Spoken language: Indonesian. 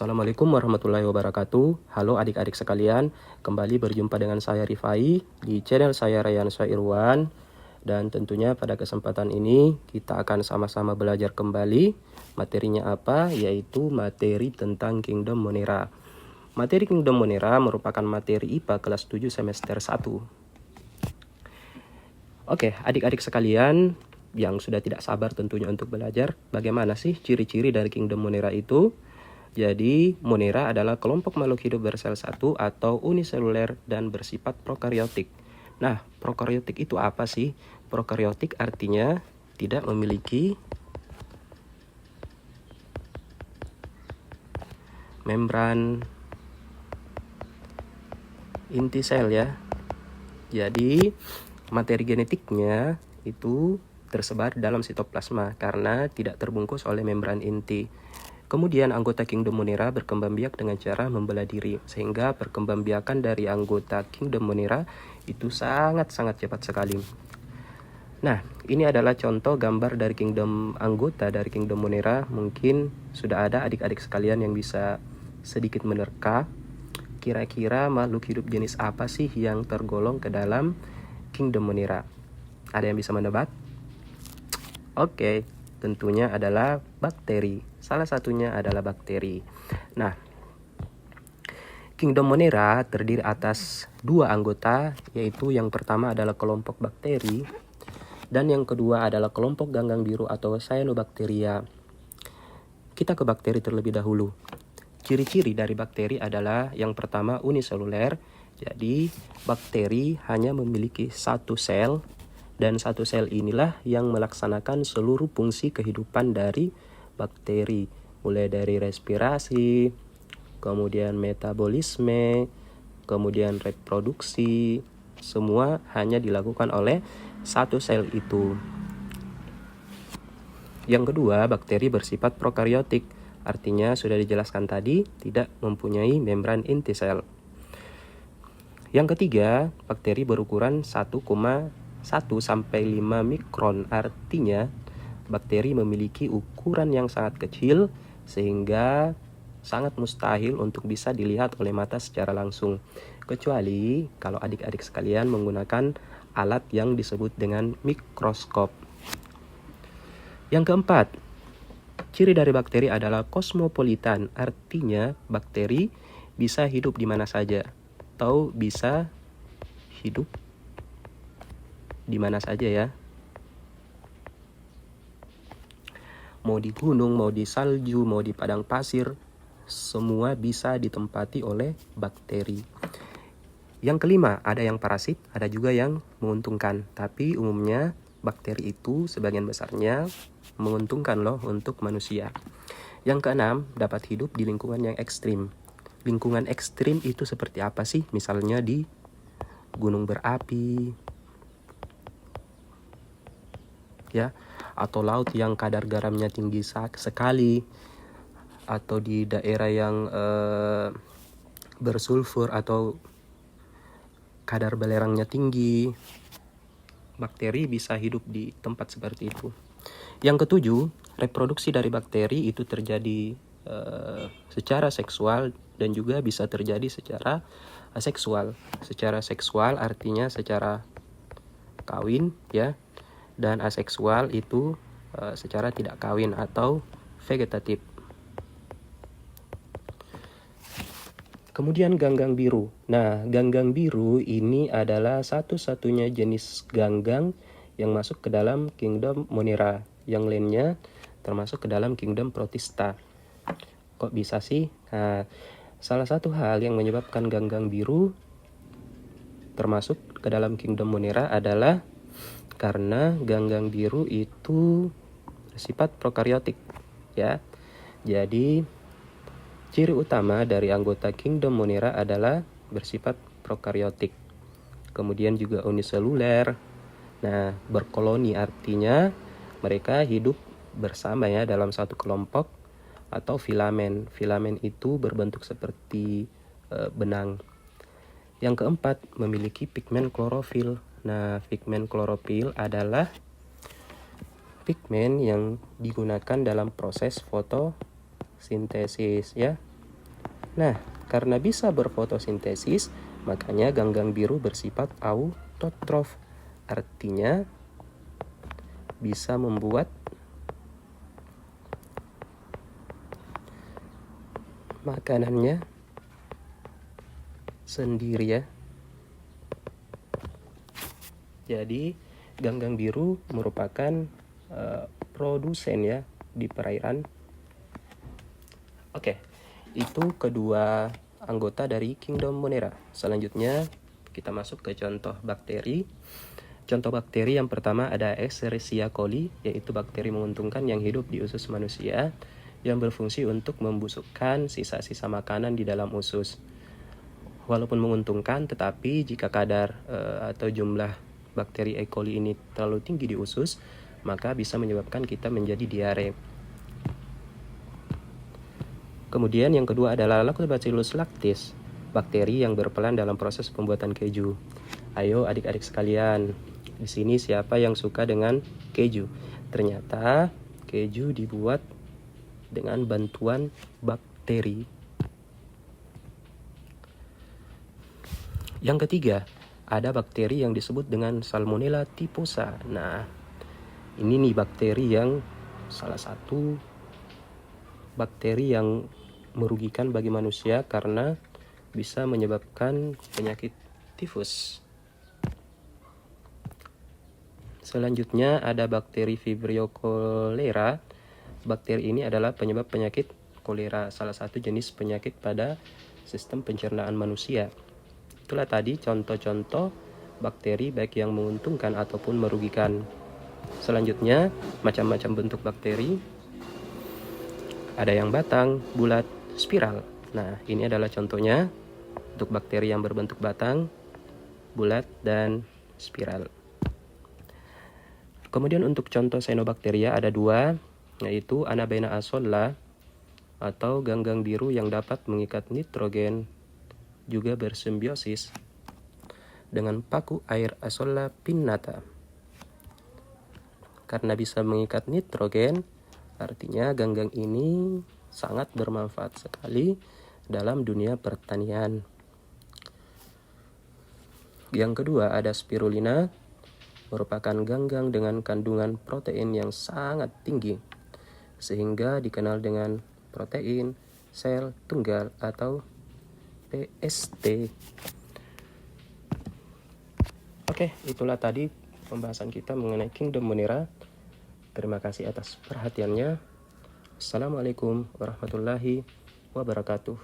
Assalamualaikum warahmatullahi wabarakatuh. Halo adik-adik sekalian, kembali berjumpa dengan saya Rifai di channel saya Rayyan Irwan. Dan tentunya pada kesempatan ini kita akan sama-sama belajar kembali. Materinya apa? Yaitu materi tentang Kingdom Monera. Materi Kingdom Monera merupakan materi IPA kelas 7 semester 1. Oke, adik-adik sekalian yang sudah tidak sabar tentunya untuk belajar, bagaimana sih ciri-ciri dari Kingdom Monera itu? Jadi, Monera adalah kelompok makhluk hidup bersel satu atau uniseluler dan bersifat prokariotik. Nah, prokariotik itu apa sih? Prokariotik artinya tidak memiliki membran inti sel ya. Jadi, materi genetiknya itu tersebar dalam sitoplasma karena tidak terbungkus oleh membran inti. Kemudian anggota Kingdom Monera berkembang biak dengan cara membelah diri, sehingga perkembangbiakan dari anggota Kingdom Monera itu sangat-sangat cepat sekali. Nah, ini adalah contoh gambar dari anggota dari Kingdom Monera. Mungkin sudah ada adik-adik sekalian yang bisa sedikit menerka. Kira-kira makhluk hidup jenis apa sih yang tergolong ke dalam Kingdom Monera? Ada yang bisa menebak? Oke, tentunya adalah bakteri. Salah satunya adalah bakteri. Nah, Kingdom Monera terdiri atas dua anggota, yaitu yang pertama adalah kelompok bakteri dan yang kedua adalah kelompok ganggang biru atau cyanobacteria. Kita ke bakteri terlebih dahulu. Ciri-ciri dari bakteri adalah yang pertama uniseluler. Jadi, bakteri hanya memiliki satu sel dan satu sel inilah yang melaksanakan seluruh fungsi kehidupan dari bakteri, mulai dari respirasi, kemudian metabolisme, kemudian reproduksi, semua hanya dilakukan oleh satu sel itu. Yang kedua, bakteri bersifat prokariotik, artinya sudah dijelaskan tadi tidak mempunyai membran inti sel. Yang ketiga, bakteri berukuran 1,1 sampai 5 mikron, artinya bakteri memiliki ukuran yang sangat kecil sehingga sangat mustahil untuk bisa dilihat oleh mata secara langsung. Kecuali kalau adik-adik sekalian menggunakan alat yang disebut dengan mikroskop. Yang keempat, ciri dari bakteri adalah kosmopolitan, artinya bakteri bisa hidup di mana saja atau bisa hidup di mana saja ya. Mau di gunung, mau di salju, mau di padang pasir, semua bisa ditempati oleh bakteri. Yang kelima, ada yang parasit, ada juga yang menguntungkan. Tapi umumnya bakteri itu sebagian besarnya menguntungkan loh untuk manusia. Yang keenam, dapat hidup di lingkungan yang ekstrim. Lingkungan ekstrim itu seperti apa sih? Misalnya di gunung berapi, ya, atau laut yang kadar garamnya tinggi sekali, atau di daerah yang bersulfur atau kadar belerangnya tinggi. Bakteri bisa hidup di tempat seperti itu. Yang ketujuh, reproduksi dari bakteri itu terjadi secara seksual dan juga bisa terjadi secara aseksual. Secara seksual artinya secara kawin ya. Dan aseksual itu secara tidak kawin atau vegetatif. Kemudian ganggang biru. Nah, ganggang biru ini adalah satu-satunya jenis ganggang yang masuk ke dalam Kingdom Monera. Yang lainnya termasuk ke dalam Kingdom Protista. Kok bisa sih? Nah, salah satu hal yang menyebabkan ganggang biru termasuk ke dalam Kingdom Monera adalah karena ganggang biru itu bersifat prokariotik ya. Jadi ciri utama dari anggota Kingdom Monera adalah bersifat prokariotik. Kemudian juga uniseluler. Nah, berkoloni artinya mereka hidup bersama ya dalam satu kelompok atau filamen. Filamen itu berbentuk seperti benang. Yang keempat, memiliki pigmen klorofil. Nah, pigmen klorofil adalah pigmen yang digunakan dalam proses fotosintesis ya. Nah, karena bisa berfotosintesis, makanya ganggang biru bersifat autotrof. Artinya bisa membuat makanannya sendiri ya. Jadi ganggang biru merupakan produsen ya di perairan. Oke, itu kedua anggota dari Kingdom Monera. Selanjutnya kita masuk ke contoh bakteri. Contoh bakteri yang pertama ada Escherichia coli, yaitu bakteri menguntungkan yang hidup di usus manusia yang berfungsi untuk membusukkan sisa-sisa makanan di dalam usus. Walaupun menguntungkan, tetapi jika kadar atau jumlah bakteri E. coli ini terlalu tinggi di usus, maka bisa menyebabkan kita menjadi diare. Kemudian yang kedua adalah Lactobacillus lactis, bakteri yang berperan dalam proses pembuatan keju. Ayo adik-adik sekalian, di sini siapa yang suka dengan keju? Ternyata keju dibuat dengan bantuan bakteri. Yang ketiga, ada bakteri yang disebut dengan Salmonella typhosa. Nah, ini nih bakteri yang salah satu bakteri yang merugikan bagi manusia karena bisa menyebabkan penyakit tifus. Selanjutnya ada bakteri Vibrio cholera. Bakteri ini adalah penyebab penyakit kolera, salah satu jenis penyakit pada sistem pencernaan manusia. Itulah tadi contoh-contoh bakteri baik yang menguntungkan ataupun merugikan. Selanjutnya, macam-macam bentuk bakteri. Ada yang batang, bulat, spiral. Nah, ini adalah contohnya untuk bakteri yang berbentuk batang, bulat, dan spiral. Kemudian untuk contoh cyanobacteria ada dua, yaitu Anabaena azolla atau ganggang biru yang dapat mengikat nitrogen, juga bersimbiosis dengan paku air Azolla pinnata. Karena bisa mengikat nitrogen, artinya ganggang ini sangat bermanfaat sekali dalam dunia pertanian. Yang kedua ada spirulina, merupakan ganggang dengan kandungan protein yang sangat tinggi, sehingga dikenal dengan protein sel tunggal atau PST. Oke, itulah tadi pembahasan kita mengenai Kingdom Monera. Terima kasih atas perhatiannya. Assalamualaikum warahmatullahi wabarakatuh.